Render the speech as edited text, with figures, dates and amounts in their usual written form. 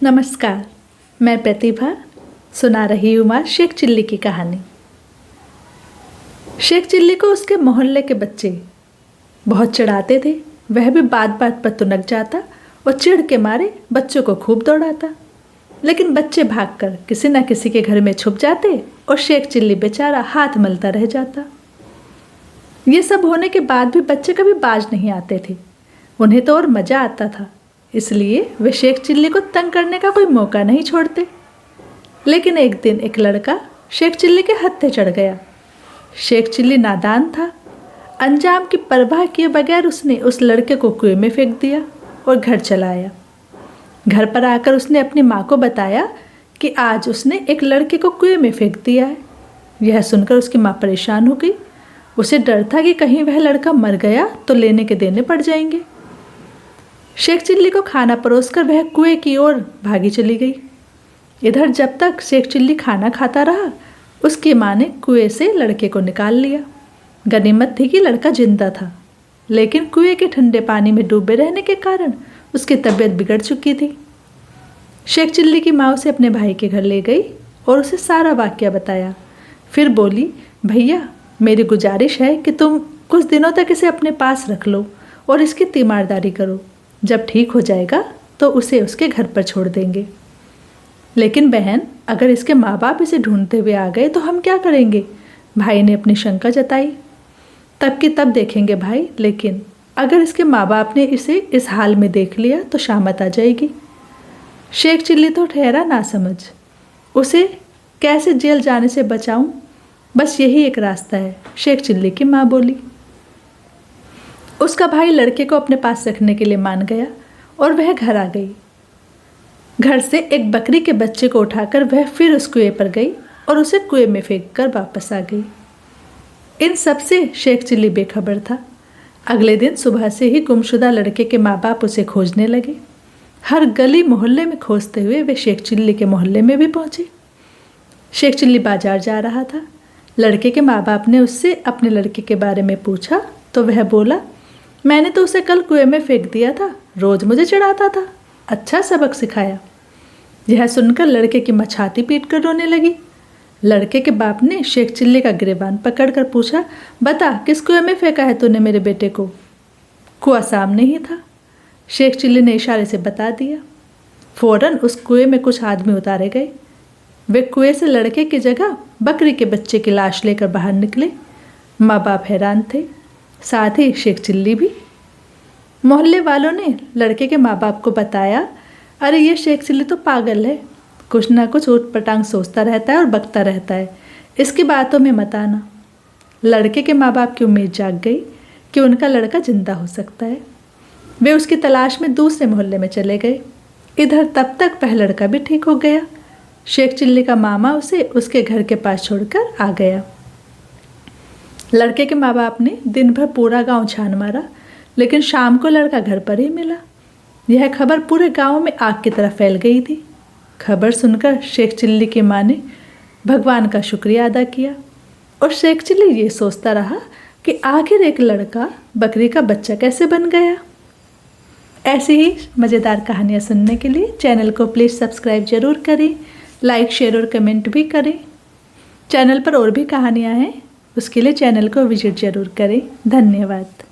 नमस्कार, मैं प्रतिभा सुना रही हूँ माँ शेख चिल्ली की कहानी। शेख चिल्ली को उसके मोहल्ले के बच्चे बहुत चिढ़ाते थे। वह भी बात बात पर तुनक जाता और चिढ़ के मारे बच्चों को खूब दौड़ाता। लेकिन बच्चे भागकर किसी न किसी के घर में छुप जाते और शेख चिल्ली बेचारा हाथ मलता रह जाता। ये सब होने के बाद भी बच्चे कभी बाज नहीं आते थे। उन्हें तो और मज़ा आता था, इसलिए वे शेख चिल्ली को तंग करने का कोई मौका नहीं छोड़ते। लेकिन एक दिन एक लड़का शेख चिल्ली के हत्थे चढ़ गया। शेख चिल्ली नादान था। अंजाम की परवाह किए बगैर उसने उस लड़के को कुएं में फेंक दिया और घर चला आया। घर पर आकर उसने अपनी माँ को बताया कि आज उसने एक लड़के को कुएं में फेंक दिया है। यह सुनकर उसकी माँ परेशान हो गई। उसे डर था कि कहीं वह लड़का मर गया तो लेने के देने पड़ जाएंगे। शेख चिल्ली को खाना परोसकर वह कुएं की ओर भागी चली गई। इधर जब तक शेख चिल्ली खाना खाता रहा, उसकी माँ ने कुएं से लड़के को निकाल लिया। गनीमत थी कि लड़का जिंदा था, लेकिन कुएं के ठंडे पानी में डूबे रहने के कारण उसकी तबीयत बिगड़ चुकी थी। शेख चिल्ली की माँ उसे अपने भाई के घर ले गई और उसे सारा वाकया बताया। फिर बोली, भैया मेरी गुजारिश है कि तुम कुछ दिनों तक इसे अपने पास रख लो और इसकी तीमारदारी करो। जब ठीक हो जाएगा तो उसे उसके घर पर छोड़ देंगे। लेकिन बहन, अगर इसके माँ बाप इसे ढूंढते हुए आ गए तो हम क्या करेंगे? भाई ने अपनी शंका जताई। तब की तब देखेंगे भाई, लेकिन अगर इसके माँ बाप ने इसे इस हाल में देख लिया तो शामत आ जाएगी। शेख चिल्ली तो ठहरा ना समझ। उसे कैसे जेल जाने से बचाऊं? बस यही एक रास्ता है, शेख चिल्ली की माँ बोली। उसका भाई लड़के को अपने पास रखने के लिए मान गया और वह घर आ गई। घर से एक बकरी के बच्चे को उठाकर वह फिर उस कुएं पर गई और उसे कुएं में फेंककर वापस आ गई। इन सब से शेख चिल्ली बेखबर था। अगले दिन सुबह से ही गुमशुदा लड़के के माँ बाप उसे खोजने लगे। हर गली मोहल्ले में खोजते हुए वे शेख चिल्ली के मोहल्ले में भी पहुँचे। शेख चिल्ली बाजार जा रहा था। लड़के के माँ बाप ने उससे अपने लड़के के बारे में पूछा तो वह बोला, मैंने तो उसे कल कुएं में फेंक दिया था, रोज मुझे चिढ़ाता था, अच्छा सबक सिखाया। यह सुनकर लड़के की माँ छाती पीट कर रोने लगी। लड़के के बाप ने शेख चिल्ली का गिरेबान पकड़कर पूछा, बता किस कुएं में फेंका है तूने मेरे बेटे को? कुआं सामने ही था। शेख चिल्ली ने इशारे से बता दिया। फौरन उस कुएं में कुछ आदमी उतारे गए। वे कुएं से लड़के की जगह बकरी के बच्चे की लाश लेकर बाहर निकले। माँ बाप हैरान थे, साथ ही शेख चिल्ली भी। मोहल्ले वालों ने लड़के के माँ बाप को बताया, अरे ये शेख चिल्ली तो पागल है, कुछ ना कुछ ऊट-पटांग सोचता रहता है और बकता रहता है, इसकी बातों में मत आना। लड़के के माँ बाप की उम्मीद जाग गई कि उनका लड़का जिंदा हो सकता है। वे उसकी तलाश में दूसरे मोहल्ले में चले गए। इधर तब तक वह लड़का भी ठीक हो गया। शेख चिल्ली का मामा उसे उसके घर के पास छोड़कर आ गया। लड़के के माँ बाप ने दिन भर पूरा गांव छान मारा, लेकिन शाम को लड़का घर पर ही मिला। यह खबर पूरे गांव में आग की तरह फैल गई थी। खबर सुनकर शेख चिल्ली की माँ ने भगवान का शुक्रिया अदा किया और शेख चिल्ली ये सोचता रहा कि आखिर एक लड़का बकरी का बच्चा कैसे बन गया। ऐसी ही मज़ेदार कहानियाँ सुनने के लिए चैनल को प्लीज़ सब्सक्राइब ज़रूर करें, लाइक शेयर और कमेंट भी करें। चैनल पर और भी कहानियाँ हैं, उसके लिए चैनल को विजिट ज़रूर करें। धन्यवाद।